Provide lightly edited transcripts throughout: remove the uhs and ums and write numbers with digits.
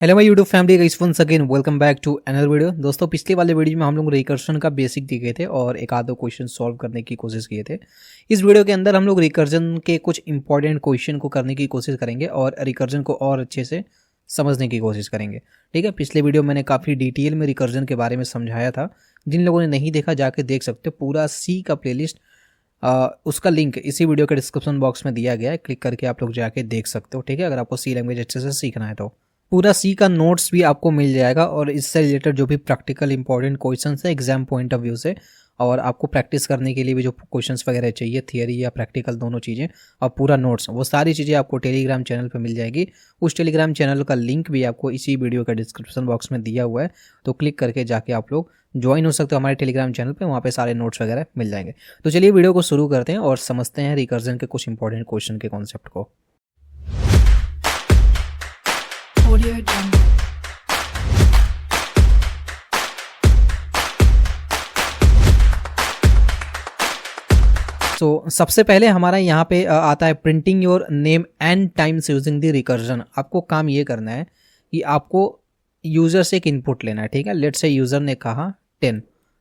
Hello my YouTube family guys, once again welcome back to another video. दोस्तों, पिछले वाले video में हम लोग रिकर्जन का बेसिक दिखे थे और एक आधो क्वेश्चन सॉल्व करने की कोशिश किए थे। इस वीडियो के अंदर हम लोग रिकर्जन के कुछ इंपॉर्टेंट क्वेश्चन को करने की कोशिश करेंगे और रिकर्जन को और अच्छे से समझने की कोशिश करेंगे। ठीक है, पिछले वीडियो मैंने काफ़ी डिटेल में रिकर्जन के बारे में समझाया था। जिन लोगों ने नहीं देखा जाके देख सकते हो। पूरा सी का प्लेलिस्ट, उसका लिंक इसी वीडियो के डिस्क्रिप्शन बॉक्स में दिया गया है। क्लिक करके आप लोग जाके देख सकते हो। ठीक है, अगर आपको सी लैंग्वेज अच्छे से सीखना है तो पूरा सी का नोट्स भी आपको मिल जाएगा और इससे रिलेटेड जो भी प्रैक्टिकल इंपॉर्टेंट क्वेश्चंस है एग्जाम पॉइंट ऑफ व्यू से, और आपको प्रैक्टिस करने के लिए भी जो क्वेश्चंस वगैरह चाहिए, थियरी या प्रैक्टिकल दोनों चीज़ें, और पूरा नोट्स, वो सारी चीज़ें आपको टेलीग्राम चैनल पे मिल जाएगी। उस टेलीग्राम चैनल का लिंक भी आपको इसी वीडियो का डिस्क्रिप्शन बॉक्स में दिया हुआ है, तो क्लिक करके जाके आप लोग ज्वाइन हो सकते हो हमारे टेलीग्राम चैनल पे। वहाँ पे सारे नोट्स वगैरह मिल जाएंगे। तो चलिए वीडियो को शुरू करते हैं और समझते हैं रिकर्जन के कुछ इंपॉर्टेंट क्वेश्चन के कॉन्सेप्ट को। Audio Jungle। सबसे पहले हमारा यहाँ पे आता है printing your name and times using the recursion. आपको काम ये करना है कि आपको यूज़र से एक इनपुट लेना है। ठीक है, लेट्स से यूज़र ने कहा 10।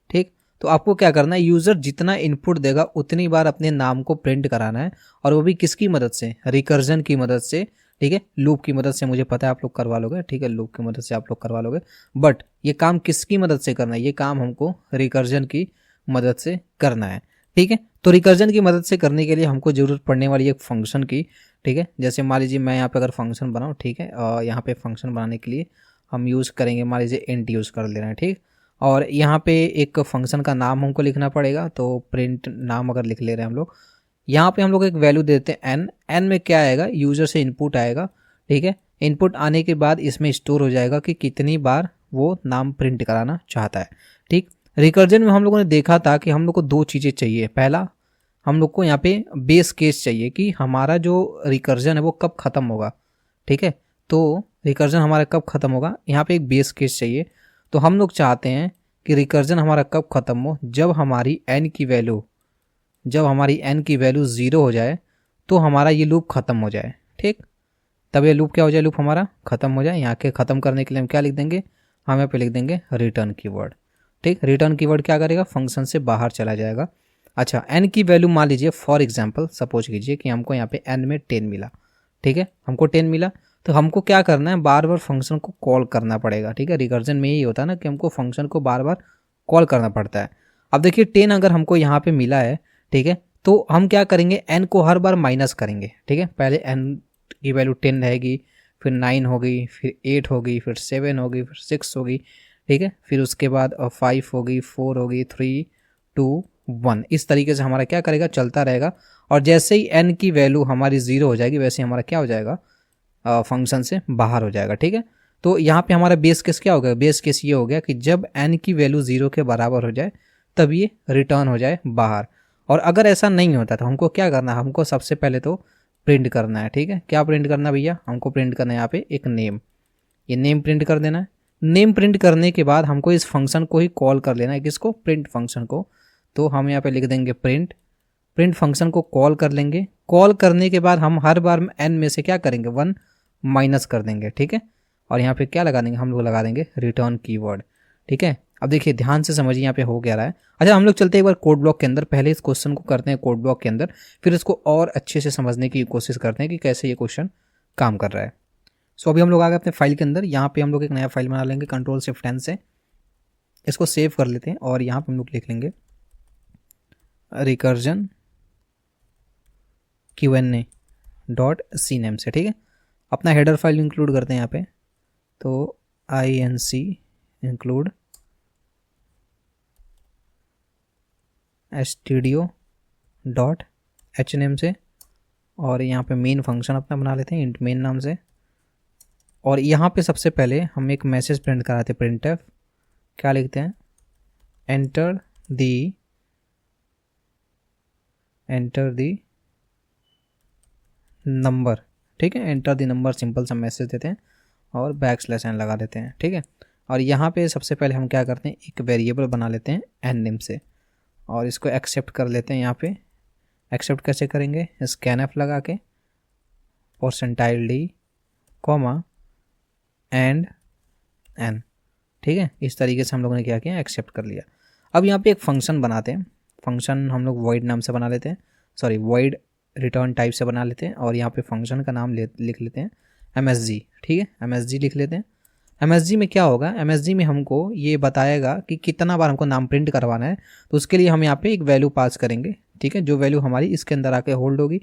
ठीक, तो आपको क्या करना है, यूज़र जितना इनपुट देगा उतनी बार अपने नाम को प्रिंट कराना है, और वो भी किसकी मदद से, रिकर्जन की मदद से। ठीक है, लूप की मदद से, मुझे पता है आप लोग करवा लोगे। ठीक है, लूप की मदद से आप लोग करवा लोगे, बट ये काम किसकी मदद से करना है, ये काम हमको रिकर्जन की मदद से करना है। ठीक है, तो रिकर्जन की मदद से करने के लिए हमको ज़रूरत पड़ने वाली एक फंक्शन की। ठीक है, जैसे मान लीजिए मैं यहाँ पे अगर फंक्शन बनाऊँ, ठीक है, यहाँ पे फंक्शन बनाने के लिए हम यूज़ करेंगे, मान लीजिए इंट यूज़ कर ले रहे हैं। ठीक, और यहाँ पे एक फंक्शन का नाम हमको लिखना पड़ेगा, तो प्रिंट नाम अगर लिख ले रहे हैं हम लोग, यहाँ पे हम लोग एक वैल्यू देते हैं एन। एन में क्या आएगा, यूज़र से इनपुट आएगा। ठीक है, इनपुट आने के बाद इसमें स्टोर हो जाएगा कि कितनी बार वो नाम प्रिंट कराना चाहता है। ठीक, रिकर्जन में हम लोगों ने देखा था कि हम लोग को दो चीज़ें चाहिए। पहला, हम लोग को यहाँ पे बेस केस चाहिए कि हमारा जो रिकर्जन है वो कब ख़त्म होगा। ठीक है, तो रिकर्जन हमारा कब ख़त्म होगा, यहाँ पे एक बेस केस चाहिए। तो हम लोग चाहते हैं कि रिकर्जन हमारा कब ख़त्म हो, जब हमारी एन की वैल्यू 0 हो जाए, तो हमारा ये लूप ख़त्म हो जाए। ठीक, तब ये लूप क्या हो जाए, लूप हमारा ख़त्म हो जाए। यहाँ के ख़त्म करने के लिए हम क्या लिख देंगे, हम यहाँ पे लिख देंगे रिटर्न कीवर्ड। ठीक, रिटर्न कीवर्ड क्या करेगा, फंक्शन से बाहर चला जाएगा। अच्छा, एन की वैल्यू मान लीजिए, फॉर एग्जांपल सपोज कीजिए कि हमको यहाँ पे एन में 10 मिला। ठीक है, हमको 10 मिला, तो हमको क्या करना है, बार बार फंक्शन को कॉल करना पड़ेगा। ठीक है, रिकर्जन में यही होता है ना कि हमको फंक्शन को बार बार कॉल करना पड़ता है। अब देखिए 10 अगर हमको यहाँ पे मिला है, ठीक है, तो हम क्या करेंगे, एन को हर बार माइनस करेंगे। ठीक है, पहले एन की वैल्यू 10 रहेगी, फिर 9 होगी, फिर 8 होगी, फिर 7 होगी, फिर 6 होगी। ठीक है, फिर उसके बाद 5 होगी, 4 होगी, 3 2 1। इस तरीके से हमारा क्या करेगा, चलता रहेगा। और जैसे ही एन की वैल्यू हमारी 0 हो जाएगी, वैसे ही हमारा क्या हो जाएगा, फंक्शन से बाहर हो जाएगा। ठीक है, तो यहाँ पे हमारा बेस केस क्या हो गया, बेस केस ये हो गया कि जब एन की वैल्यू 0 के बराबर हो जाए तब ये रिटर्न हो जाए बाहर। और अगर ऐसा नहीं होता तो हमको क्या करना है, हमको सबसे पहले तो प्रिंट करना है। ठीक है, क्या प्रिंट करना है भैया, हमको प्रिंट करना है यहाँ पे एक नेम। ये नेम प्रिंट कर देना है। नेम प्रिंट करने के बाद हमको इस फंक्शन को ही कॉल कर लेना है, किसको, प्रिंट फंक्शन को। तो हम यहाँ पे लिख देंगे प्रिंट फंक्शन को कॉल कर लेंगे। कॉल करने के बाद हम हर बार एन में से क्या करेंगे, 1 माइनस कर देंगे। ठीक है, और यहाँ पे क्या लगा देंगे, हम लोग लगा देंगे रिटर्न कीवर्ड। ठीक है, अब देखिए ध्यान से समझिए यहाँ पे हो क्या रहा है। अच्छा, हम लोग चलते हैं एक बार कोड ब्लॉक के अंदर। पहले इस क्वेश्चन को करते हैं कोड ब्लॉक के अंदर, फिर इसको और अच्छे से समझने की कोशिश करते हैं कि कैसे ये क्वेश्चन काम कर रहा है। सो अभी हम लोग आ गए अपने फाइल के अंदर। यहाँ पे हम लोग एक नया फाइल बना लेंगे Ctrl+Shift+N से। इसको सेव कर लेते हैं और यहाँ पे हम लोग लिख लेंगे रिकर्जन Q&A.cname से। ठीक है, अपना हेडर फाइल इंक्लूड करते हैं यहाँ पे, तो inc इंक्लूड stdio.hname से, और यहाँ पे मेन फंक्शन अपना बना लेते हैं इंट मेन नाम से। और यहाँ पे सबसे पहले हम एक मैसेज प्रिंट कराते हैं, printf। क्या लिखते हैं, एंटर दी नंबर। ठीक है, एंटर दी नंबर, सिंपल सा मैसेज देते हैं और \n लगा देते हैं। ठीक है, और यहाँ पे सबसे पहले हम क्या करते हैं, एक वेरिएबल बना लेते हैं name से, और इसको एक्सेप्ट कर लेते हैं। यहाँ पे एक्सेप्ट कैसे करेंगे, scanf लगा के %d, एंड एन, ठीक है। इस तरीके से हम लोगों ने क्या किया, एक्सेप्ट कर लिया। अब यहाँ पे एक फंक्शन बनाते हैं, फंक्शन हम लोग वॉइड नाम से बना लेते हैं, सॉरी वॉइड रिटर्न टाइप से बना लेते हैं, और यहाँ पे फंक्शन का नाम लिख लेते हैं MSG, ठीक है, MSG लिख लेते हैं। MSG में क्या होगा, MSG में हमको ये बताएगा कि कितना बार हमको नाम प्रिंट करवाना है, तो उसके लिए हम यहाँ पे एक वैल्यू पास करेंगे, ठीक है, जो वैल्यू हमारी इसके अंदर आके होल्ड होगी।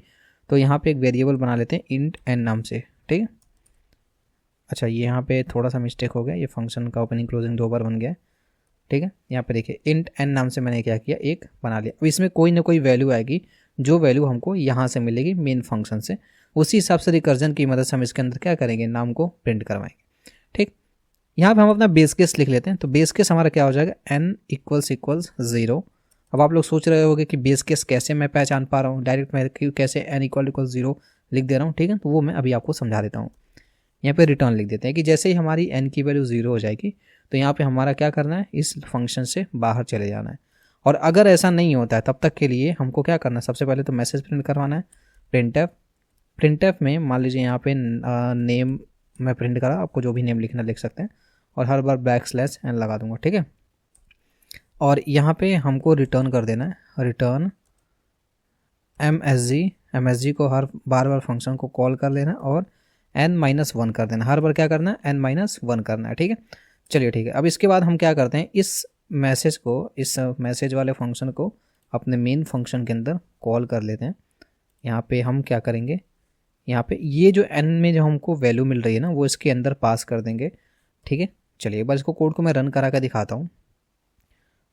तो यहाँ पे एक वेरिएबल बना लेते हैं इंट एन नाम से, ठीक है। अच्छा, ये यहाँ पे थोड़ा सा मिस्टेक हो गया, ये फंक्शन का ओपनिंग क्लोजिंग 2 बार बन गया है, ठीक है। यहाँ पे देखिए इंट एन नाम से मैंने क्या किया, एक बना लिया। अब इसमें कोई ना कोई वैल्यू आएगी, जो वैल्यू हमको यहाँ से मिलेगी मेन फंक्शन से, उसी हिसाब से रिकर्जन की मदद से हम इसके अंदर क्या करेंगे, नाम को प्रिंट करवाएंगे, ठीक। यहाँ पे हम अपना बेस केस लिख लेते हैं। तो बेस केस हमारा क्या हो जाएगा, n = 0। अब आप लोग सोच रहे होंगे कि बेस केस कैसे मैं पहचान पा रहा हूँ, डायरेक्ट मैं कैसे n = 0 लिख दे रहा हूँ, ठीक है। तो वो मैं अभी आपको समझा देता हूँ। यहाँ पे रिटर्न लिख देते हैं कि जैसे ही हमारी n की वैल्यू 0 हो जाएगी, तो यहाँ पे हमारा क्या करना है, इस फंक्शन से बाहर चले जाना है। और अगर ऐसा नहीं होता है तब तक के लिए हमको क्या करना है, सबसे पहले तो मैसेज प्रिंट करवाना है, प्रिंटफ में मान लीजिए यहाँ पे नेम मैं प्रिंट करा, आपको जो भी नेम लिखना लिख सकते हैं, और हर बार /n लगा दूंगा, ठीक है। और यहाँ पे हमको रिटर्न कर देना है, रिटर्न MSG को हर बार फंक्शन को कॉल कर लेना और n-1 कर देना, हर बार क्या करना है, n-1 करना है, ठीक है। चलिए ठीक है। अब इसके बाद हम क्या करते हैं, इस मैसेज वाले फंक्शन को अपने मेन फंक्शन के अंदर कॉल कर लेते हैं। यहाँ पे हम क्या करेंगे, यहाँ पे ये जो n में जो हमको वैल्यू मिल रही है ना, वो इसके अंदर पास कर देंगे, ठीक है। चलिए एक बार इसको कोड को मैं रन करा कर दिखाता हूँ।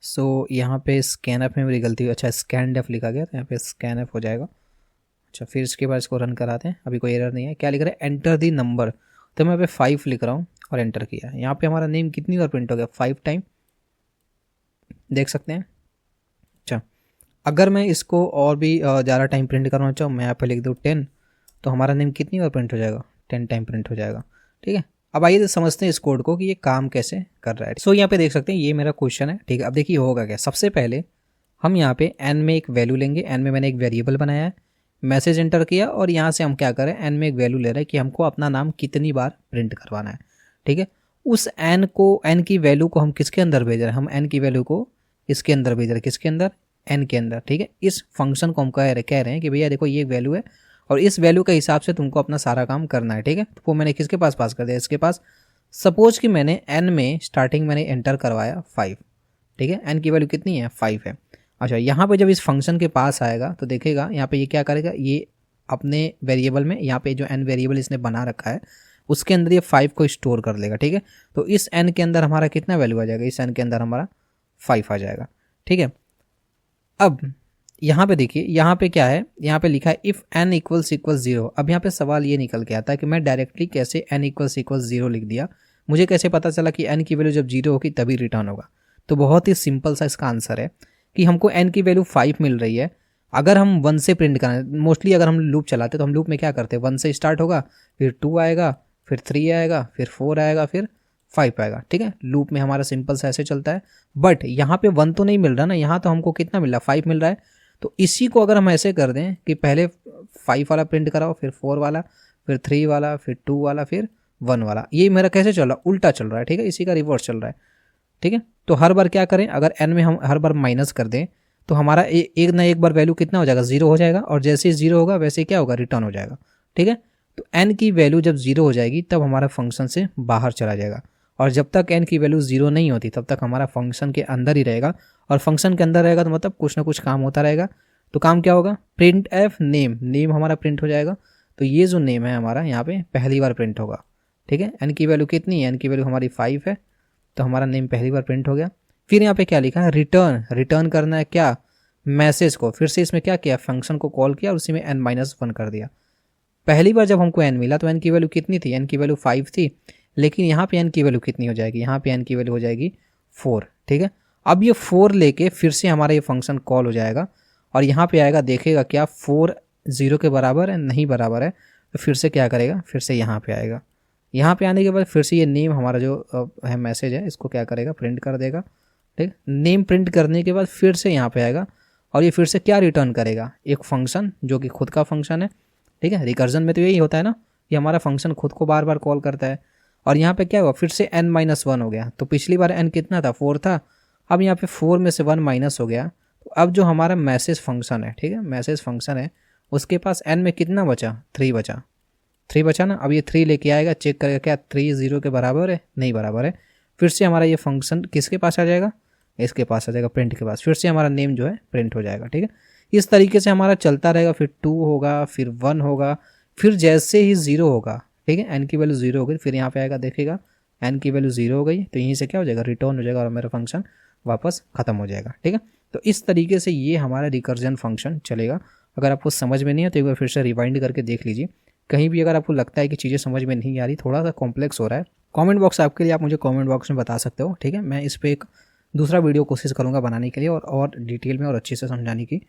सो यहाँ पे स्कैनएफ में मेरी गलती हुई, अच्छा स्कैनएफ लिखा गया, तो यहाँ पे स्कैनएफ हो जाएगा। अच्छा, फिर इसके बाद इसको रन कराते हैं, अभी कोई एरर नहीं है। क्या लिख रहा है, एंटर दी नंबर, तो मैं यहाँ पे 5 लिख रहा हूँ और एंटर किया। यहाँ पे हमारा नेम कितनी बार प्रिंट हो गया, 5 टाइम, देख सकते हैं। अच्छा, अगर मैं इसको और भी ज़्यादा टाइम प्रिंट करना चाहूँ, मैं यहाँ पे लिख दूँ 10, तो हमारा नेम कितनी बार प्रिंट हो जाएगा, 10 टाइम प्रिंट हो जाएगा, ठीक है। अब आइए समझते हैं इस कोड को कि ये काम कैसे कर रहा है। सो यहाँ पे देख सकते हैं ये मेरा क्वेश्चन है, ठीक है। अब देखिए होगा क्या, सबसे पहले हम यहाँ पे n में एक वैल्यू लेंगे, n में मैंने एक वेरिएबल बनाया है, मैसेज एंटर किया, और यहाँ से हम क्या करें, n में एक वैल्यू ले रहे हैं कि हमको अपना नाम कितनी बार प्रिंट करवाना है, ठीक है। उस n की वैल्यू को हम किसके अंदर भेज रहे हैं, हम n की वैल्यू को इसके अंदर भेज रहे हैं, किसके अंदर, n के अंदर, ठीक है। इस फंक्शन को हम कह रहे हैं कि भैया देखो ये वैल्यू है, और इस वैल्यू के हिसाब से तुमको अपना सारा काम करना है, ठीक है। तो वो मैंने किसके पास पास कर दिया, इसके पास। सपोज कि मैंने n में स्टार्टिंग मैंने एंटर करवाया 5, ठीक है, n की वैल्यू कितनी है, 5 है। अच्छा, यहाँ पे जब इस फंक्शन के पास आएगा तो देखेगा यहाँ पे ये क्या करेगा, ये अपने वेरिएबल में, यहाँ पे जो n वेरिएबल इसने बना रखा है उसके अंदर ये 5 को स्टोर कर लेगा, ठीक है। तो इस n के अंदर हमारा कितना वैल्यू आ जाएगा, इस n के अंदर हमारा 5 आ जाएगा, ठीक है। अब यहाँ पे देखिए, यहाँ पे क्या है, यहाँ पे लिखा है इफ़ n = 0। अब यहाँ पे सवाल ये निकल के आता है कि मैं डायरेक्टली कैसे n = 0 लिख दिया, मुझे कैसे पता चला कि n की वैल्यू जब 0 होगी तभी रिटर्न होगा। तो बहुत ही सिंपल सा इसका आंसर है कि हमको n की वैल्यू 5 मिल रही है। अगर हम 1 से प्रिंट करें, मोस्टली अगर हम लूप चलाते तो हम लूप में क्या करते हैं, 1 से स्टार्ट होगा, फिर 2 आएगा, फिर 3 आएगा, फिर 4 आएगा, फिर 5 आएगा, ठीक है। लूप में हमारा सिंपल सा ऐसे चलता है। बट यहाँ पे 1 तो नहीं मिल रहा ना, यहाँ तो हमको कितना मिल रहा है, 5 मिल रहा है। तो इसी को अगर हम ऐसे कर दें कि पहले 5 वाला प्रिंट कराओ, फिर 4 वाला, फिर 3 वाला, फिर 2 वाला, फिर 1 वाला, ये मेरा कैसे चल रहा है, उल्टा चल रहा है, ठीक है, इसी का रिवर्स चल रहा है, ठीक है। तो हर बार क्या करें, अगर n में हम हर बार माइनस कर दें तो हमारा एक ना एक बार वैल्यू कितना हो जाएगा, 0 हो जाएगा, और जैसे ही 0 होगा वैसे क्या होगा, रिटर्न हो जाएगा, ठीक है। तो n की वैल्यू जब 0 हो जाएगी तब हमारा फंक्शन से बाहर चला जाएगा, और जब तक n की वैल्यू 0 नहीं होती तब तक हमारा फंक्शन के अंदर ही रहेगा, और फंक्शन के अंदर रहेगा तो मतलब कुछ ना कुछ काम होता रहेगा। तो काम क्या होगा, प्रिंट एफ नेम हमारा प्रिंट हो जाएगा। तो ये जो नेम है हमारा यहाँ पे पहली बार प्रिंट होगा, ठीक है। n की वैल्यू कितनी है, n की वैल्यू हमारी 5 है, तो हमारा नेम पहली बार प्रिंट हो गया। फिर यहाँ पे क्या लिखा है, रिटर्न करना है क्या, मैसेज को। फिर से इसमें क्या किया, फंक्शन को कॉल किया और उसी में n-1 कर दिया। पहली बार जब हमको n मिला तो n की वैल्यू कितनी थी, n की वैल्यू 5 थी, लेकिन यहाँ पे n की वैल्यू कितनी हो जाएगी, यहाँ पे n की वैल्यू हो जाएगी 4, ठीक है। अब ये 4 लेके फिर से हमारा ये फंक्शन कॉल हो जाएगा, और यहाँ पे आएगा, देखेगा क्या 4 0 के बराबर है, नहीं बराबर है, तो फिर से क्या करेगा, फिर से यहाँ पे आएगा। यहाँ पे आने के बाद फिर से ये नेम हमारा जो है मैसेज है, इसको क्या करेगा, प्रिंट कर देगा, ठीक। नेम प्रिंट करने के बाद फिर से यहाँ पे आएगा, और ये फिर से क्या रिटर्न करेगा, एक फंक्शन जो कि खुद का फंक्शन है, ठीक है। रिकर्जन में तो यही होता है ना, ये हमारा फंक्शन खुद को बार बार कॉल करता है। और यहाँ पे क्या हुआ, फिर से n-1 हो गया। तो पिछली बार n कितना था, 4 था, अब यहाँ पे 4 में से 1 माइनस हो गया। तो अब जो हमारा मैसेज फंक्शन है, ठीक है, मैसेज फंक्शन है, उसके पास n में कितना बचा, 3 बचा, 3 बचा ना। अब ये 3 लेके आएगा, चेक करेगा क्या 3 0 के बराबर है, नहीं बराबर है। फिर से हमारा ये फंक्शन किसके पास आ जाएगा, इसके पास आ जाएगा, प्रिंट के पास। फिर से हमारा नेम जो है प्रिंट हो जाएगा, ठीक है। इस तरीके से हमारा चलता रहेगा, फिर 2 होगा, फिर 1 होगा, फिर जैसे ही 0 होगा, ठीक है, n की वैल्यू 0 हो गई, फिर यहाँ पे आएगा, देखेगा n की वैल्यू 0 हो गई, तो यहीं से क्या हो जाएगा, रिटर्न हो जाएगा और मेरा फंक्शन वापस खत्म हो जाएगा, ठीक है। तो इस तरीके से ये हमारा रिकर्जन फंक्शन चलेगा। अगर आपको समझ में नहीं है तो एक बार फिर से रिवाइंड करके देख लीजिए। कहीं भी अगर आपको लगता है कि चीज़ें समझ में नहीं आ रही, थोड़ा सा कॉम्प्लेक्स हो रहा है, कमेंट बॉक्स आपके लिए, आप मुझे कमेंट बॉक्स में बता सकते हो, ठीक है। मैं इस पर एक दूसरा वीडियो कोशिश करूँगा बनाने के लिए और डिटेल में और अच्छे से समझाने की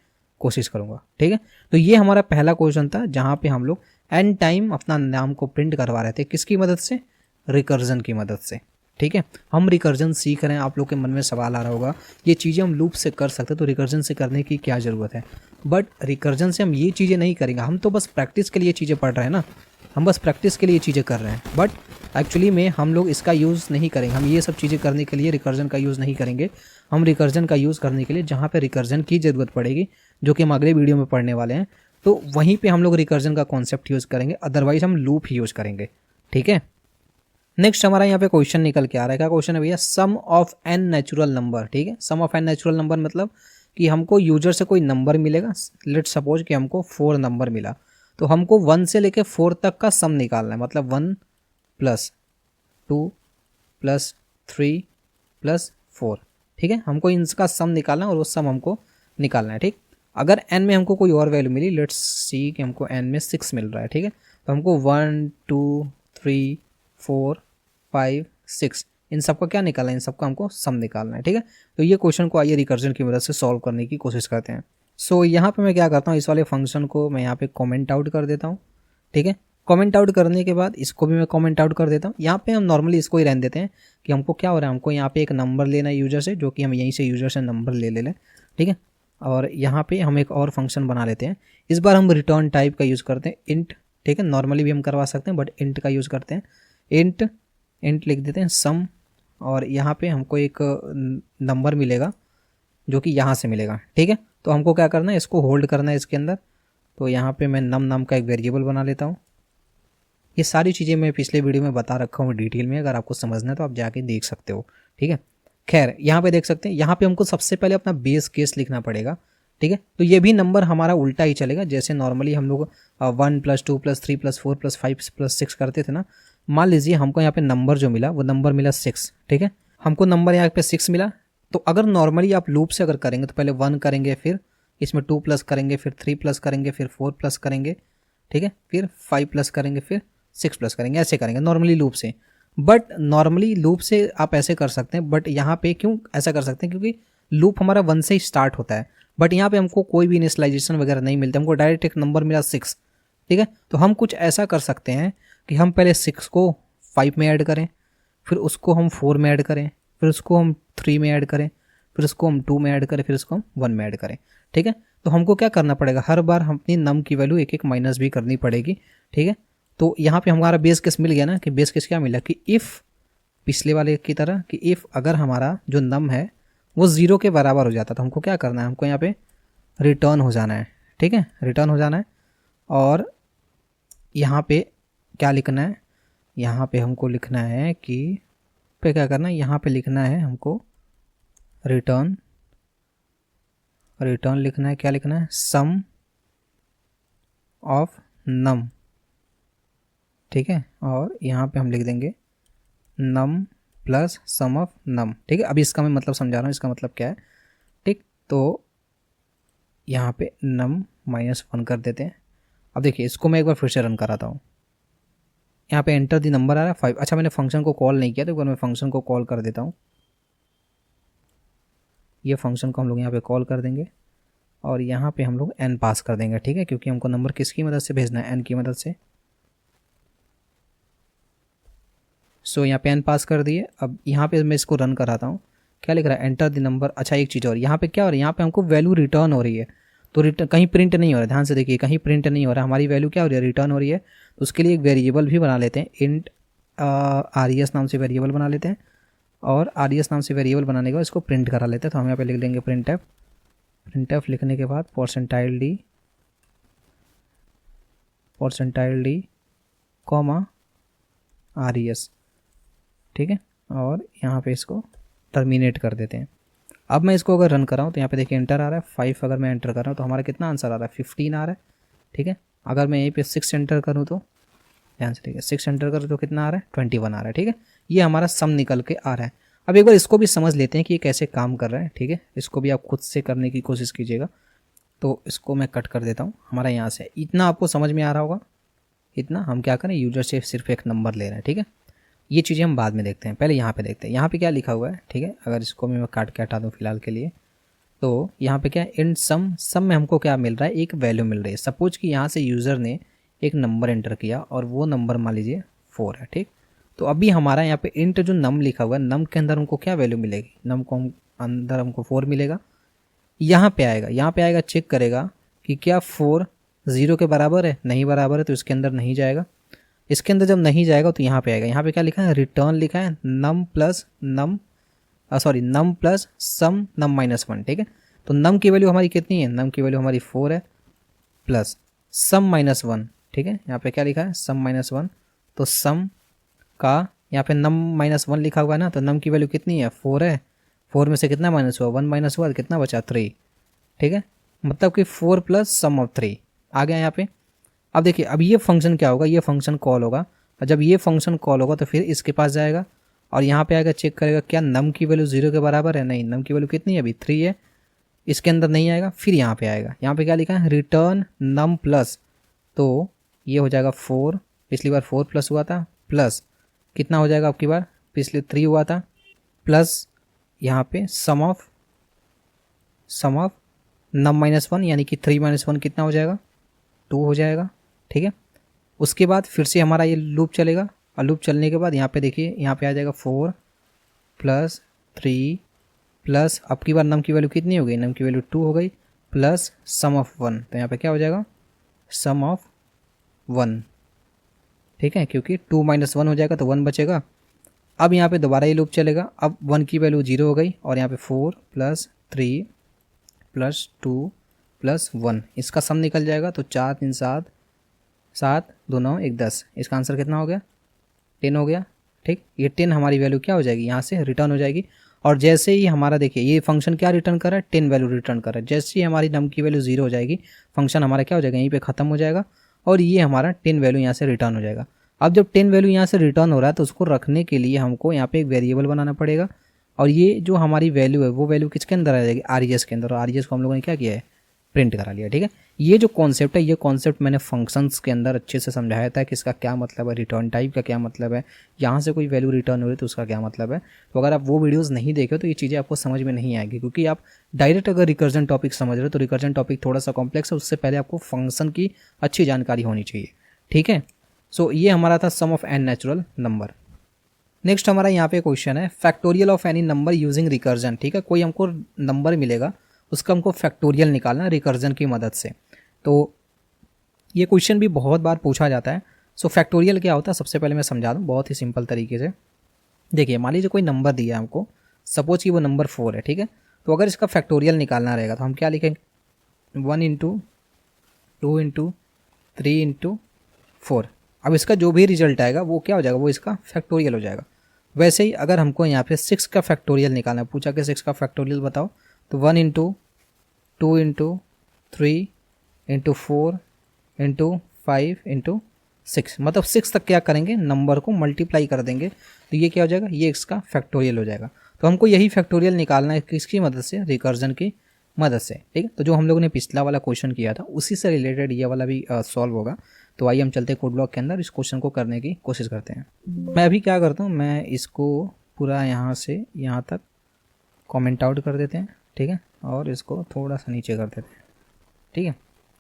कोशिश करूँगा, ठीक है। तो ये हमारा पहला क्वेश्चन था जहाँ पे हम लोग एन टाइम अपना नाम को प्रिंट करवा रहे थे, किसकी मदद से, रिकर्जन की मदद से, ठीक है। हम रिकर्जन सीख रहे हैं, आप लोग के मन में सवाल आ रहा होगा ये चीज़ें हम लूप से कर सकते हैं तो रिकर्जन से करने की क्या ज़रूरत है। बट रिकर्जन से हम ये चीज़ें नहीं करेंगे, हम तो बस प्रैक्टिस के लिए चीज़ें पढ़ रहे हैं ना, हम बस प्रैक्टिस के लिए चीज़ें कर रहे हैं। बट एक्चुअली में हम लोग इसका यूज़ नहीं करेंगे, हम ये सब चीज़ें करने के लिए रिकर्जन का यूज़ नहीं करेंगे। हम रिकर्जन का यूज़ करने के लिए जहाँ पे रिकर्जन की ज़रूरत पड़ेगी, जो कि हम अगले वीडियो में पढ़ने वाले हैं, तो वहीं पे हम लोग रिकर्जन का कॉन्सेप्ट यूज़ करेंगे, अदरवाइज हम लूप ही यूज़ करेंगे, ठीक है। नेक्स्ट हमारा यहाँ पे क्वेश्चन निकल के आ रहा है, क्या क्वेश्चन है भैया, सम ऑफ एन नेचुरल नंबर, ठीक है। सम ऑफ एन नेचुरल नंबर मतलब कि हमको यूजर से कोई नंबर मिलेगा, लेट्स सपोज कि हमको 4 नंबर मिला, तो हमको 1 से लेके 4 तक का सम निकालना है, मतलब 1 + 2 + 3 + 4, ठीक है। हमको इनका सम निकालना है और वो सम हमको निकालना है, ठीक। अगर n में हमको कोई और वैल्यू मिली, लेट्स सी कि हमको n में 6 मिल रहा है, ठीक है, तो हमको 1 2 3 4 5 6 इन सब का क्या निकालना है, इन सब का हमको सम निकालना है, ठीक है। तो ये क्वेश्चन को आइए रिकर्जन की मदद से सॉल्व करने की कोशिश करते हैं। सो यहाँ पे मैं क्या करता हूँ, इस वाले फंक्शन को मैं यहाँ पे कमेंट आउट कर देता हूँ, ठीक है। कमेंट आउट करने के बाद इसको भी मैं कमेंट आउट कर देता हूँ। यहाँ पे हम नॉर्मली इसको ही रहने देते हैं कि हमको क्या हो रहा है, हमको यहाँ पे एक नंबर लेना है यूजर से, जो कि हम यहीं से यूजर से नंबर ले लें, ठीक है। और यहाँ पे हम एक और फंक्शन बना लेते हैं, इस बार हम रिटर्न टाइप का यूज़ करते हैं, इंट, ठीक है। नॉर्मली भी हम करवा सकते हैं बट इंट का यूज़ करते हैं, इंट लिख देते हैं सम, और यहाँ पे हमको एक नंबर मिलेगा जो कि यहाँ से मिलेगा, ठीक है। तो हमको क्या करना है, इसको होल्ड करना है इसके अंदर। तो यहाँ पे मैं नम नाम का एक वेरिएबल बना लेता हूँ। ये सारी चीज़ें मैं पिछले वीडियो में बता रखा हूँ डिटेल में, अगर आपको समझना है तो आप जाके देख सकते हो, ठीक है। खैर यहाँ पे देख सकते हैं, यहाँ पे हमको सबसे पहले अपना बेस केस लिखना पड़ेगा, ठीक है। तो ये भी नंबर हमारा उल्टा ही चलेगा, जैसे नॉर्मली हम लोग 1 + 2 + 3 + 4 + 5 + 6 करते थे ना। मान लीजिए हमको यहाँ पे नंबर जो मिला वो नंबर मिला 6, ठीक है। हमको नंबर यहाँ पे 6 मिला, तो अगर नॉर्मली आप लूप से अगर करेंगे तो पहले 1 करेंगे, फिर इसमें 2 प्लस करेंगे, फिर 3 प्लस करेंगे, फिर 4 प्लस करेंगे, ठीक है, फिर 5 प्लस करेंगे, फिर 6 प्लस करेंगे, ऐसे करेंगे नॉर्मली लूप से। बट नॉर्मली लूप से आप ऐसे कर सकते हैं, बट यहाँ पे क्यों ऐसा कर सकते हैं, क्योंकि लूप हमारा 1 से ही स्टार्ट होता है, बट यहाँ पे हमको कोई भी इनिशियलाइजेशन वगैरह नहीं मिलता, हमको डायरेक्ट एक नंबर मिला 6, ठीक है। तो हम कुछ ऐसा कर सकते हैं कि हम पहले 6 को 5 में ऐड करें, फिर उसको हम 4 में ऐड करें, फिर उसको हम 3 में ऐड करें, फिर उसको हम 2 में ऐड करें, फिर उसको हम 1 में ऐड करें, ठीक है। तो हमको क्या करना पड़ेगा, हर बार हम अपनी नम की वैल्यू एक एक माइनस भी करनी पड़ेगी, ठीक है। तो यहाँ पे हमारा बेस केस मिल गया ना, कि बेस केस क्या मिला कि इफ़, पिछले वाले की तरह कि इफ़ अगर हमारा जो नम है वो 0 के बराबर हो जाता, तो हमको क्या करना है, हमको यहाँ पे रिटर्न हो जाना है, ठीक है, रिटर्न हो जाना है। और यहाँ पे क्या लिखना है, यहाँ पे हमको लिखना है कि पे क्या करना है, यहाँ पे लिखना है हमको रिटर्न लिखना है, क्या लिखना है, सम ऑफ नम, ठीक है। और यहाँ पे हम लिख देंगे नम प्लस सम ऑफ नम, ठीक है। अभी इसका मैं मतलब समझा रहा हूँ, इसका मतलब क्या है, ठीक। तो यहाँ पे नम -1 कर देते हैं। अब देखिए इसको मैं एक बार फिर से रन कराता हूँ, यहाँ पे एंटर दी नंबर आ रहा है 5। अच्छा मैंने फंक्शन को कॉल नहीं किया, तो एक बार मैं फंक्शन को कॉल कर देता हूँ। ये फंक्शन को हम लोग यहाँ पे कॉल कर देंगे और यहाँ पे हम लोग n पास कर देंगे, ठीक है, क्योंकि हमको नंबर किसकी मदद से भेजना है, n की मदद से। सो यहाँ पे n पास कर दिए। अब यहाँ पे मैं इसको रन कराता हूँ, क्या लिख रहा है, एंटर द नंबर। अच्छा एक चीज़ और, यहाँ पे क्या हो रहा है, यहाँ पे हमको वैल्यू रिटर्न हो रही है, तो रिटर्न कहीं प्रिंट नहीं हो रहा है, ध्यान से देखिए, कहीं प्रिंट नहीं हो रहा है, हमारी वैल्यू क्या हो रही है, रिटर्न हो रही है। तो उसके लिए एक वेरिएबल भी बना लेते हैं, इंट आर ई एस नाम से वेरिएबल बना लेते हैं, और आर ई एस नाम से वेरिएबल बनाने के बाद इसको प्रिंट करा लेते हैं। तो हम यहाँ पे लिख देंगे प्रिंट एफ। प्रिंट एफ लिखने के बाद %d comma R E S, ठीक है, और यहाँ पे इसको टर्मिनेट कर देते हैं। अब मैं इसको अगर रन कर रहा हूँ तो यहाँ पे देखिए एंटर आ रहा है 5, अगर मैं एंटर कर रहा हूँ तो हमारा कितना आंसर आ रहा है 15 आ रहा है, ठीक है। अगर मैं यहीं पे 6 एंटर करूँ तो ध्यान से, ठीक है, 6 एंटर करूँ तो कितना आ रहा है 21 आ रहा है, ठीक है। ये हमारा सम निकल के आ रहा है। अब एक बार इसको भी समझ लेते हैं कि ये कैसे काम कर रहा है, ठीक है। इसको भी आप खुद से करने की कोशिश कीजिएगा। तो इसको मैं कट कर देता हूँ। हमारा यहाँ से इतना आपको समझ में आ रहा होगा, इतना हम क्या करें, यूजर से सिर्फ एक नंबर ले रहे हैं, ठीक है। ये चीज़ें हम बाद में देखते हैं, पहले यहाँ पे देखते हैं यहाँ पे क्या लिखा हुआ है, ठीक है। अगर इसको मैं काट के हटा दूँ फिलहाल के लिए, तो यहाँ पे क्या है, इन सम में हमको क्या मिल रहा है, एक वैल्यू मिल रही है। सपोज कि यहाँ से यूज़र ने एक नंबर एंटर किया और वो नंबर मान लीजिए 4 है, ठीक। तो अभी हमारा यहाँ पे इंट जो नम लिखा हुआ है, नम के अंदर हमको क्या वैल्यू मिलेगी, नम को अंदर हमको 4 मिलेगा। यहाँ पे आएगा चेक करेगा कि क्या 4 0 के बराबर है, नहीं बराबर है तो इसके अंदर नहीं जाएगा। इसके अंदर जब नहीं जाएगा तो यहाँ पे आएगा, यहाँ पे क्या लिखा है, रिटर्न लिखा है नम प्लस सम नम -1, ठीक है। तो नम की वैल्यू हमारी कितनी है, नम की वैल्यू हमारी 4 है, प्लस सम -1, ठीक है। यहाँ पे क्या लिखा है, सम -1, तो सम का यहाँ पे नम -1 लिखा हुआ है ना, तो नम की वैल्यू कितनी है 4 है, 4 में से कितना माइनस हुआ, 1 माइनस हुआ, कितना बचा 3, ठीक है। मतलब कि 4 प्लस सम ऑफ 3 आ गया यहाँ पे। अब देखिए अब ये फंक्शन क्या होगा, ये फंक्शन कॉल होगा, और जब ये फंक्शन कॉल होगा तो फिर इसके पास जाएगा और यहाँ पे आएगा चेक करेगा क्या नम की वैल्यू 0 के बराबर है, नहीं, नम की वैल्यू कितनी है अभी 3 है, इसके अंदर नहीं आएगा। फिर यहाँ पे आएगा, यहाँ पे क्या लिखा है, रिटर्न नम प्लस, तो ये हो जाएगा 4, पिछली बार 4 प्लस हुआ था, प्लस कितना हो जाएगा आपकी बार, पिछले 3 हुआ था, प्लस यहाँ पे सम ऑफ नम -1 यानी कि 3 - 1 कितना हो जाएगा 2 हो जाएगा, ठीक है। उसके बाद फिर से हमारा ये लूप चलेगा, और लूप चलने के बाद यहाँ पे देखिए यहाँ पे आ जाएगा 4 प्लस 3 प्लस, अब की बार नम की वैल्यू कितनी हो गई, नम की वैल्यू 2 हो गई, प्लस सम ऑफ 1, तो यहाँ पे क्या हो जाएगा सम ऑफ 1, ठीक है, क्योंकि 2 - 1 हो जाएगा तो 1 बचेगा। अब यहाँ पे दोबारा ये लूप चलेगा, अब 1 की वैल्यू 0 हो गई, और यहाँ पे 4 प्लस 3 प्लस 2 प्लस 1, इसका सम निकल जाएगा, तो 4 3 7 7 2 9 1 10, इसका आंसर कितना हो गया 10 हो गया, ठीक। ये 10 हमारी वैल्यू क्या हो जाएगी, यहाँ से रिटर्न हो जाएगी। और जैसे ही हमारा देखिए ये फंक्शन क्या रिटर्न कर रहा है, 10 वैल्यू रिटर्न कर रहा है। जैसे ही हमारी नम की वैल्यू 0 हो जाएगी, फंक्शन हमारा क्या हो जाएगा, यहीं पे ख़त्म हो जाएगा, और ये हमारा 10 वैल्यू यहाँ से रिटर्न हो जाएगा। अब जब 10 वैल्यू यहाँ से रिटर्न हो रहा है तो उसको रखने के लिए हमको यहाँ पे एक वेरिएबल बनाना पड़ेगा, और ये जो हमारी वैल्यू है वो वैल्यू किसके अंदर आ जाएगी, आर ई एस के अंदर, और आर ई एस को हम लोगों ने क्या किया है, प्रिंट करा लिया, ठीक है। ये जो कॉन्सेप्ट है, ये कॉन्सेप्ट मैंने फंक्शंस के अंदर अच्छे से समझाया था कि इसका क्या मतलब है, रिटर्न टाइप का क्या मतलब है, यहाँ से कोई वैल्यू रिटर्न हो रही है तो उसका क्या मतलब है। तो अगर आप वो वीडियोस नहीं देखे तो ये चीज़ें आपको समझ में नहीं आएगी, क्योंकि आप डायरेक्ट अगर रिकर्जन टॉपिक समझ रहे हो तो रिकर्जन टॉपिक थोड़ा सा कॉम्प्लेक्स है, उससे पहले आपको फंक्शन की अच्छी जानकारी होनी चाहिए, ठीक है। सो ये हमारा था sum of n natural number. Next हमारा यहाँ पे क्वेश्चन है factorial of any number using recursion, ठीक है। कोई हमको नंबर मिलेगा, उसका हमको फैक्टोरियल निकालना रिकर्जन की मदद से। तो ये क्वेश्चन भी बहुत बार पूछा जाता है। सो फैक्टोरियल क्या होता है, सबसे पहले मैं समझा दूँ बहुत ही सिंपल तरीके से। देखिए मान लीजिए कोई नंबर दिया है हमको, सपोज कि वो नंबर 4 है, ठीक है। तो अगर इसका फैक्टोरियल निकालना रहेगा तो हम क्या लिखेंगे, 1 × 2 × 3 × 4। अब इसका जो भी रिजल्ट आएगा वो क्या हो जाएगा, वो इसका फैक्टोरियल हो जाएगा। वैसे ही अगर हमको यहाँ पे 6 का फैक्टोरियल निकालना है, पूछा कि 6 का फैक्टोरियल बताओ, तो 1 × 2 × 3 × 4 × 5 × 6, मतलब 6 तक क्या करेंगे, नंबर को मल्टीप्लाई कर देंगे, तो ये क्या हो जाएगा, ये इसका फैक्टोरियल हो जाएगा। तो हमको यही फैक्टोरियल निकालना है किसकी मदद से, रिकर्जन की मदद से, ठीक है। तो जो हम लोगों ने पिछला वाला क्वेश्चन किया था उसी से रिलेटेड ये वाला भी सॉल्व होगा। तो आइए हम चलते हैं कोड ब्लॉक के अंदर, इस क्वेश्चन को करने की कोशिश करते हैं। मैं अभी क्या करता हूँ, मैं इसको पूरा यहाँ से यहाँ तक कमेंट आउट कर देते हैं, ठीक है, और इसको थोड़ा सा नीचे कर देते हैं, ठीक है।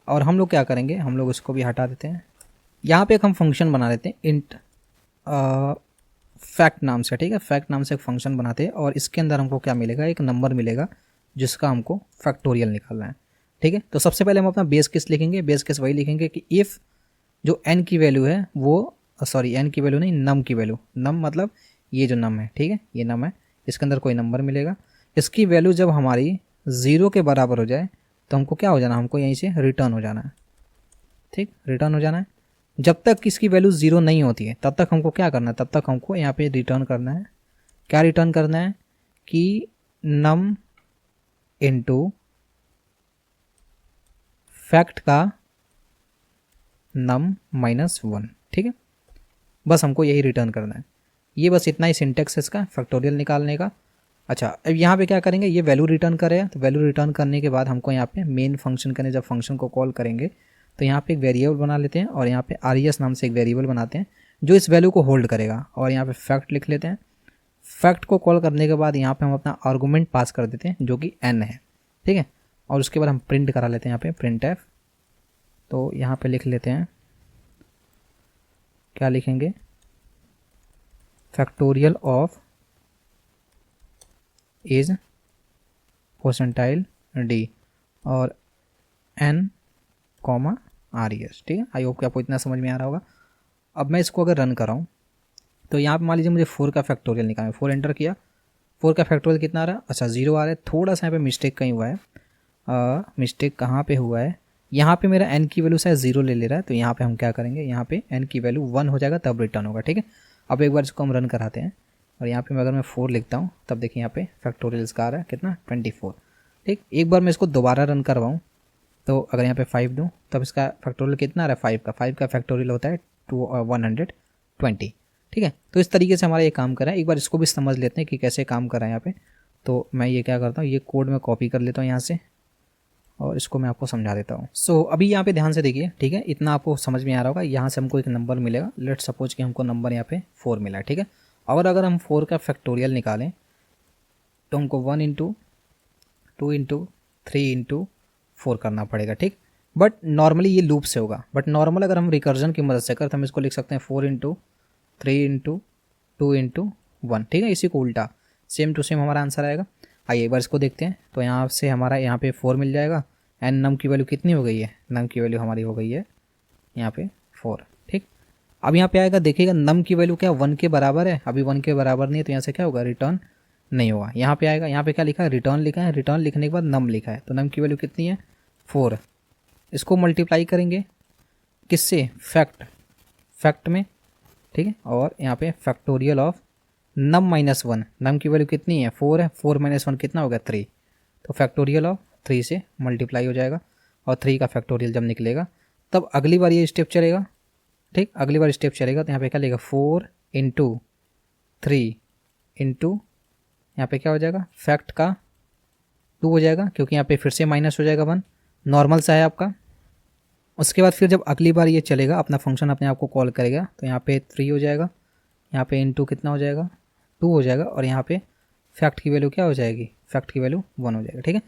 और हम लोग क्या करेंगे, हम लोग इसको भी हटा देते हैं। यहाँ पे एक हम फंक्शन बना देते हैं इंट फैक्ट नाम से, ठीक है। फैक्ट नाम से एक फंक्शन बनाते हैं और इसके अंदर हमको क्या मिलेगा, एक नंबर मिलेगा जिसका हमको फैक्टोरियल निकालना है, ठीक है। तो सबसे पहले हम अपना बेस केस लिखेंगे। बेस केस वही लिखेंगे कि इफ़ जो n की वैल्यू है वो सॉरी एन की वैल्यू नहीं, नम की वैल्यू, नम मतलब ये जो नम है, ठीक है, ये नम है, इसके अंदर कोई नंबर मिलेगा, इसकी वैल्यू जब हमारी 0 के बराबर हो जाए तो हमको क्या हो जाना, हमको यहीं से रिटर्न हो जाना है, ठीक, रिटर्न हो जाना है। जब तक इसकी वैल्यू 0 नहीं होती है तब तक हमको क्या करना है, तब तक हमको यहाँ पे रिटर्न करना है, क्या रिटर्न करना है कि नम इनटू फैक्ट का नम -1, ठीक है, बस हमको यही रिटर्न करना है। ये बस इतना ही सिंटेक्स है इसका फैक्टोरियल निकालने का। अच्छा, अब यहाँ पे क्या करेंगे, ये वैल्यू रिटर्न करेगा, तो वैल्यू रिटर्न करने के बाद हमको यहाँ पे मेन फंक्शन करने, जब फंक्शन को कॉल करेंगे तो यहाँ पे एक वेरिएबल बना लेते हैं और यहाँ पे RES नाम से एक वेरिएबल बनाते हैं जो इस वैल्यू को होल्ड करेगा, और यहाँ पे फैक्ट लिख लेते हैं। फैक्ट को कॉल करने के बाद यहाँ पे हम अपना आर्गूमेंट पास कर देते हैं जो कि n है, ठीक है, और उसके बाद हम प्रिंट करा लेते हैं यहाँ पे printf। तो यहाँ पे लिख लेते हैं, क्या लिखेंगे, फैक्टोरियल ऑफ इज %d और n, RES, ठीक है। आई होप कि आपको इतना समझ में आ रहा होगा। अब मैं इसको अगर रन कराऊँ तो यहाँ पे मान लीजिए मुझे 4 का फैक्टोरियल निकालना है, 4 एंटर किया, 4 का फैक्टोरियल कितना आ रहा है, अच्छा 0 आ रहा है। थोड़ा सा यहाँ पे मिस्टेक कहीं हुआ है, मिस्टेक कहाँ पे हुआ है, यहाँ पे मेरा n की वैल्यू शायद 0 ले ले रहा है, तो यहाँ पे हम क्या करेंगे, यहाँ पे n की वैल्यू 1 हो जाएगा तब रिटर्न होगा, ठीक है। अब एक बार इसको हम रन कराते हैं और यहाँ पे अगर मैं 4 लिखता हूँ तब देखिए यहाँ पे फैक्टोरियल इसका आ रहा है कितना, 24, ठीक। एक बार मैं इसको दोबारा रन करवाऊँ तो अगर यहाँ पे 5 दूँ तब इसका फैक्टोरियल कितना आ रहा है, 5 का फैक्टोरियल होता है 120, ठीक है। तो इस तरीके से हमारा ये काम कर रहा है। एक बार इसको भी समझ लेते हैं कि कैसे काम कर रहा है यहाँ पे। तो मैं ये क्या करता हूँ, ये कोड में कॉपी कर लेता हूँ यहाँ से और इसको मैं आपको समझा देता हूँ। सो अभी यहाँ पे ध्यान से देखिए, ठीक है, इतना आपको समझ में आ रहा होगा। यहाँ से हमको एक नंबर मिलेगा, लेट सपोज कि हमको नंबर यहाँ पे 4 मिला है, ठीक है। और अगर हम 4 का फैक्टोरियल निकालें तो हमको 1 × 2 × 3 × 4 करना पड़ेगा, ठीक। बट नॉर्मली ये लूप से होगा, बट नॉर्मल अगर हम रिकर्जन की मदद से कर तो हम इसको लिख सकते हैं 4 × 3 × 2 × 1, ठीक है। इसी को उल्टा सेम टू सेम हमारा आंसर आएगा। आइए एक बार इसको देखते हैं। तो यहाँ से हमारा यहाँ पे 4 मिल जाएगा एंड नम की वैल्यू कितनी हो गई है, नम की वैल्यू हमारी हो गई है यहाँ पे 4, ठीक। अब यहाँ पे आएगा, देखिएगा नम की वैल्यू क्या 1 के बराबर है, अभी 1 के बराबर नहीं है, तो यहाँ से क्या होगा, रिटर्न नहीं होगा। यहाँ पे आएगा, यहाँ पे क्या लिखा है, रिटर्न लिखा है, रिटर्न लिखने के बाद नम लिखा है, तो नम की वैल्यू कितनी है 4। इसको मल्टीप्लाई करेंगे किससे, फैक्ट में, ठीक है। और यहाँ पे फैक्टोरियल ऑफ नम -1, नम की वैल्यू कितनी है 4 है, 4 - 1 कितना होगा 3, तो फैक्टोरियल ऑफ 3 से मल्टीप्लाई हो जाएगा और 3 का फैक्टोरियल जब निकलेगा तब अगली बार ये स्टेप चलेगा, ठीक। अगली बार स्टेप चलेगा तो यहाँ पे क्या लेगा 4 × 3 × यहाँ पे क्या हो जाएगा, फैक्ट का 2 हो जाएगा, क्योंकि यहाँ पे फिर से माइनस हो जाएगा 1, नॉर्मल सा है आपका। उसके बाद फिर जब अगली बार ये चलेगा, अपना फंक्शन अपने आप को कॉल करेगा, तो यहाँ पे 3 हो जाएगा, यहाँ पे × कितना हो जाएगा 2 हो जाएगा, और यहाँ पे फैक्ट की वैल्यू क्या हो जाएगी, फैक्ट की वैल्यू 1 हो जाएगा, ठीक है।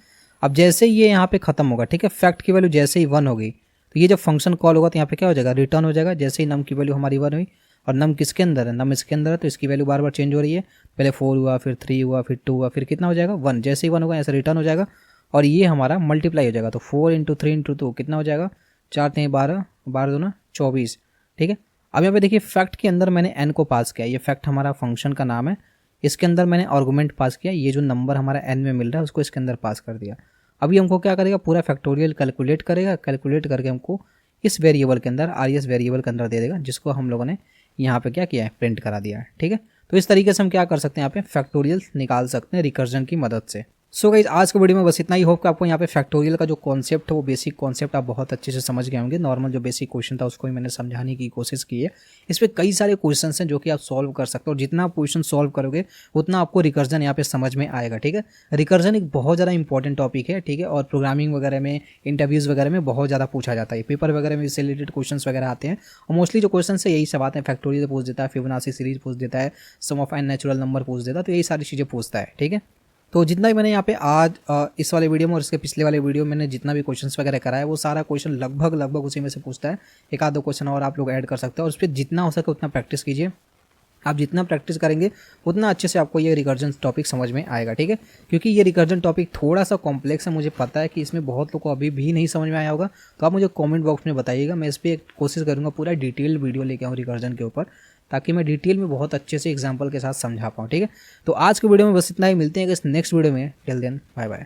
अब जैसे ही ये यहाँ पे खत्म होगा, ठीक है, फैक्ट की वैल्यू जैसे ही 1 हो गई तो ये जब फंक्शन कॉल होगा तो यहाँ पे क्या हो जाएगा, रिटर्न हो जाएगा। जैसे ही नम की वैल्यू हमारी 1 हुई, और नम किसके अंदर है, नम इसके अंदर है, तो इसकी वैल्यू बार बार चेंज हो रही है, पहले 4 हुआ, फिर 3 हुआ, फिर 2 हुआ, फिर कितना हो जाएगा 1, जैसे ही 1 होगा ऐसे रिटर्न हो जाएगा और ये हमारा मल्टीप्लाई हो जाएगा। तो 4 × 3 × 2 कितना हो जाएगा, 4 × 3 12, 12 2 24, ठीक है। अब यहाँ पे देखिए फैक्ट के अंदर मैंने n को पास किया, ये फैक्ट हमारा फंक्शन का नाम है, इसके अंदर मैंने आर्गूमेंट पास किया, ये जो नंबर हमारा n में मिल रहा है उसको इसके अंदर पास कर दिया। अभी हमको क्या करेगा, पूरा फैक्टोरियल कैलकुलेट करेगा, कैलकुलेट करके हमको इस वेरिएबल के अंदर RES वेरिएबल के अंदर दे देगा, जिसको हम लोगों ने यहाँ पे क्या किया है, प्रिंट करा दिया है, ठीक है। तो इस तरीके से हम क्या कर सकते हैं, यहाँ पे फैक्टोरियल निकाल सकते हैं रिकर्जन की मदद से। सो गाइस आज के वीडियो में बस इतना ही। होप कि आपको यहाँ पे फैक्टोरियल का जो कॉन्सेप्ट है, वो बेसिक कॉन्सेप्ट आप बहुत अच्छे से समझ गए होंगे। नॉर्मल जो बेसिक क्वेश्चन था उसको ही मैंने समझाने की कोशिश की है। इस पे कई सारे क्वेश्चन हैं जो कि आप सॉल्व कर सकते हो, और जितना आप क्वेश्चन सॉल्व करोगे उतना आपको रिकर्जन यहाँ पे समझ में आएगा, ठीक है। रिकर्जन एक बहुत ज़्यादा इंपॉर्टेंट टॉपिक है, ठीक है, और प्रोग्रामिंग वगैरह में, इंटरव्यूज़ वगैरह में बहुत ज़्यादा पूछा जाता है, पेपर वगैरह में इससे रिलेटेड क्वेश्चन वगैरह आते हैं। और मोस्टली जो क्वेश्चन है यही सब आते हैं, फैक्टोरियल पूछ देता है, फिबोनाची सीरीज पूछ देता है, सम ऑफ एन नेचुरल नंबर पूछ देता है, तो यही सारी चीज़ें पूछता है, ठीक है। तो जितना भी मैंने यहाँ पे आज इस वाले वीडियो में और इसके पिछले वाले वीडियो में मैंने जितना भी क्वेश्चंस वगैरह कराया, वो सारा क्वेश्चन लगभग उसी में से पूछता है। एक आध दो क्वेश्चन और आप लोग ऐड कर सकते हो, और उस पर जितना हो सके उतना प्रैक्टिस कीजिए। आप जितना प्रैक्टिस करेंगे उतना अच्छे से आपको ये रिकर्जन टॉपिक समझ में आएगा, ठीक है। क्योंकि ये रिकर्जन टॉपिक थोड़ा सा कॉम्प्लेक्स है, मुझे पता है कि इसमें बहुत लोगों को अभी भी नहीं समझ में आया होगा, तो आप मुझे कमेंट बॉक्स में बताइएगा। मैं इस पर एक कोशिश करूँगा पूरा डिटेल वीडियो लेके आऊँ रिकर्जन के ऊपर, ताकि मैं डिटेल में बहुत अच्छे से एग्जाम्पल के साथ समझा पाऊँ, ठीक है। तो आज के वीडियो में बस इतना ही, मिलते हैं इस नेक्स्ट वीडियो में। Till then bye bye.